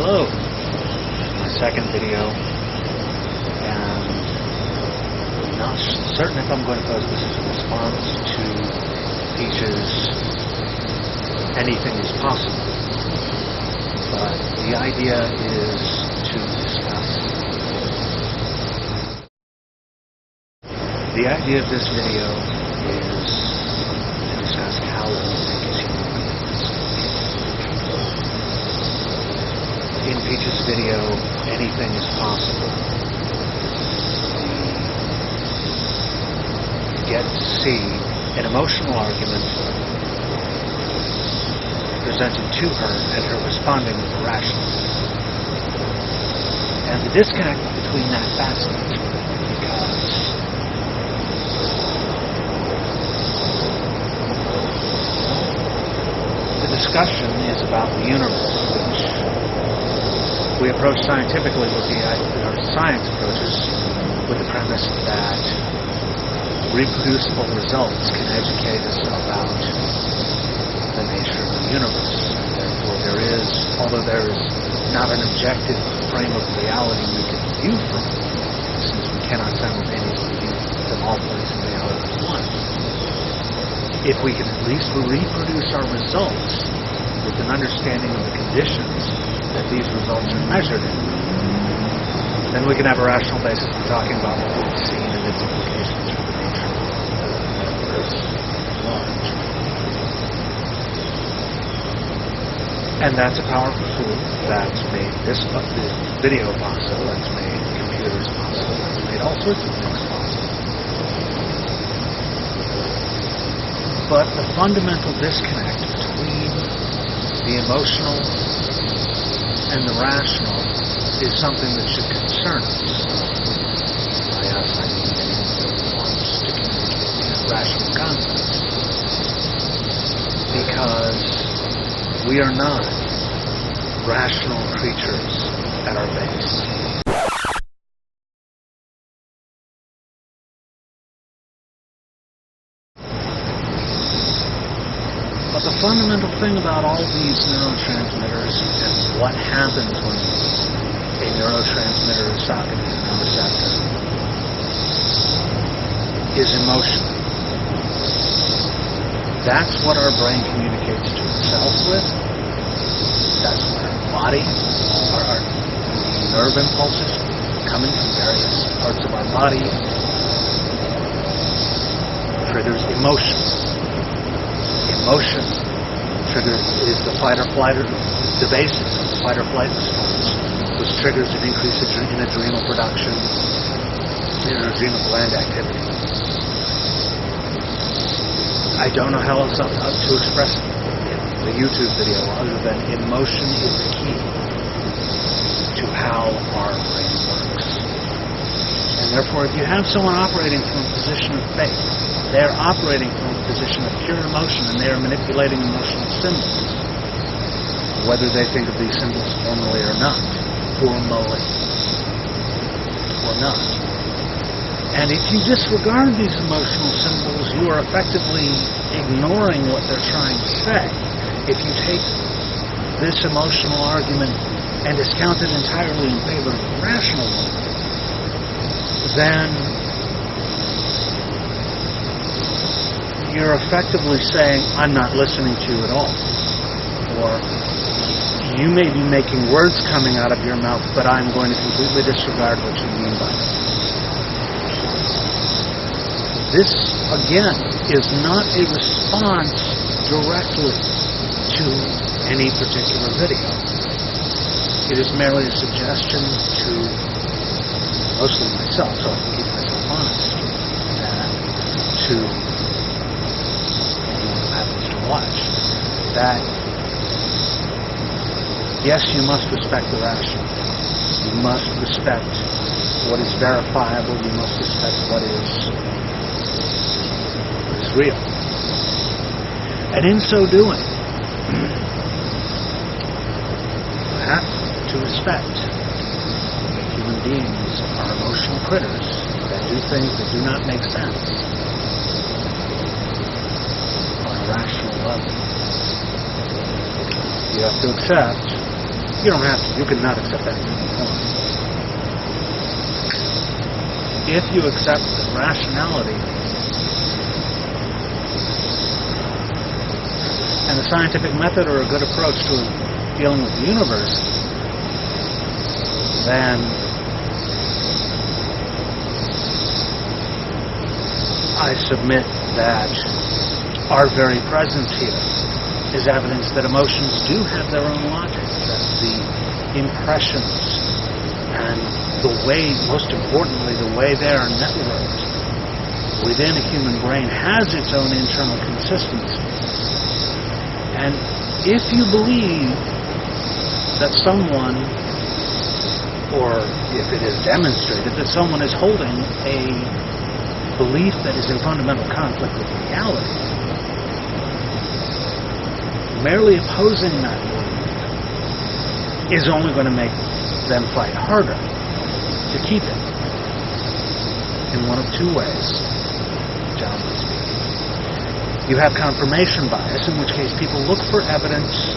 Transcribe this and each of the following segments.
upload my second video, and I'm not certain if I'm going to post this as a response to Peach's anything is possible, but the idea is to discuss. The idea of this video is to discuss how we think as human beings. In Peach's video, anything is possible. We get to see an emotional argument presented to her and her responding with rationally. And the disconnect between that fascinates me because the discussion is about the universe, which we approach scientifically with our science approaches with the premise that reproducible results can educate us about the nature of the universe. Therefore, although there is not an objective frame of reality we can view from, since we cannot simultaneously view from all points of reality at once, if we can at least reproduce our results with an understanding of the conditions that these results are measured in, then we can have a rational basis for talking about what we've seen and its implications for the nature of the universe at large. And that's a powerful tool that's made this video possible, that's made computers possible, that's made all sorts of things possible. But the fundamental disconnect between the emotional and the rational is something that should concern us. By us, I mean anyone who wants to communicate in rational concepts. Because we are not rational creatures at our base. But the fundamental thing about all these neurotransmitters and what happens when a neurotransmitter is socketed in a receptor is emotion. That's what our brain communicates to itself with. That's what our body, our nerve impulses coming from various parts of our body triggers emotion. Emotion is the fight or flight, the basis of the fight or flight response, which triggers an increase in adrenal production, in adrenal gland activity. I don't know how else to express it in the YouTube video other than emotion is the key to how our brain works. And therefore, if you have someone operating from a position of faith, they're operating from a position of pure emotion and they are manipulating emotional symbols, whether they think of these symbols formally or not, or not. And if you disregard these emotional symbols, you are effectively ignoring what they're trying to say. If you take this emotional argument and discount it entirely in favor of the rational one, then you're effectively saying, I'm not listening to you at all. Or you may be making words coming out of your mouth, but I'm going to completely disregard what you mean by them. This, again, is not a response directly to any particular video. It is merely a suggestion to mostly myself, so I can keep myself honest, and to anyone who happens to watch, that yes, you must respect the rational. You must respect what is verifiable. You must respect what is real. And in so doing, you have to respect that human beings are emotional critters that do things that do not make sense on a rational level. You have to accept You don't have to. You can not accept anything you want. If you accept that rationality and the scientific method are a good approach to dealing with the universe, then I submit that our very presence here is evidence that emotions do have their own logic, that the impressions and the way, most importantly, the way they are networked within a human brain has its own internal consistency. And if you believe that someone, or if it is demonstrated that someone is holding a belief that is in fundamental conflict with reality, merely opposing that belief is only going to make them fight harder to keep it in one of two ways, generally speaking. You have confirmation bias, in which case people look for evidence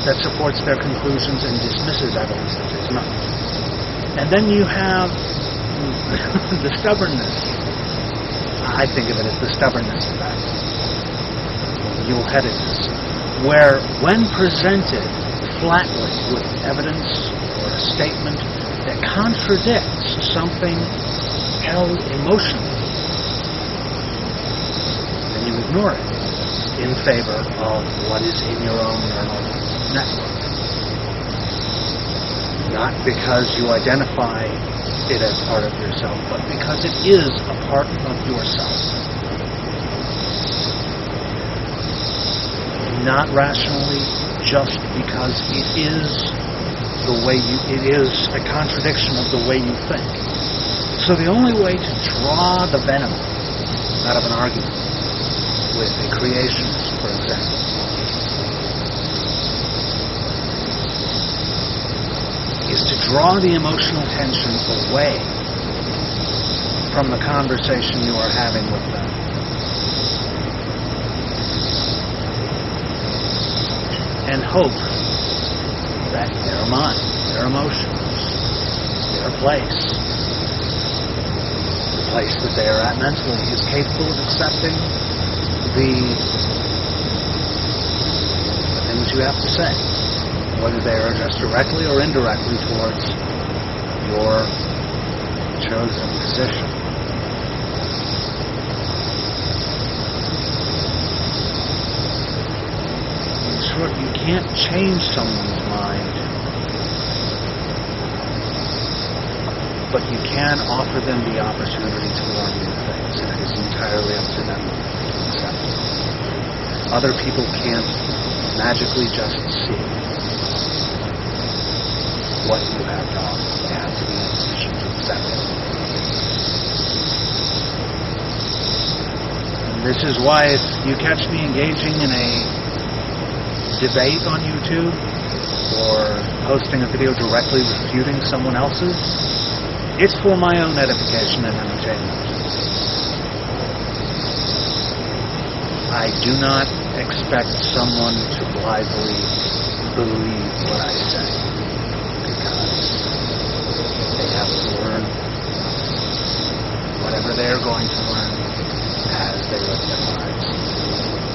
that supports their conclusions and dismisses evidence that does not. And then you have the stubbornness. I think of it as the stubbornness effect, mule-headedness, where when presented flatly with evidence or a statement that contradicts something held emotionally, then you ignore it in favor of what is in your own neural network. Not because you identify it as part of yourself, but because it is a part of yourself. Not rationally, just because it is the way it is a contradiction of the way you think. So the only way to draw the venom out of an argument with a creationist, for example, is to draw the emotional tension away from the conversation you are having with them. And hope that their mind, their emotions, their place, the place that they are at mentally, is capable of accepting the things you have to say, whether they are addressed directly or indirectly towards your chosen position. You can't change someone's mind, but you can offer them the opportunity to learn new things, and it is entirely up to them to accept it. Other people can't magically just see what you have to offer. They have to be in a position to accept it. And this is why if you catch me engaging in a debate on YouTube or posting a video directly refuting someone else's, it's for my own edification and entertainment. I do not expect someone to blithely believe what I say, because they have to learn whatever they're going to learn as they live their lives.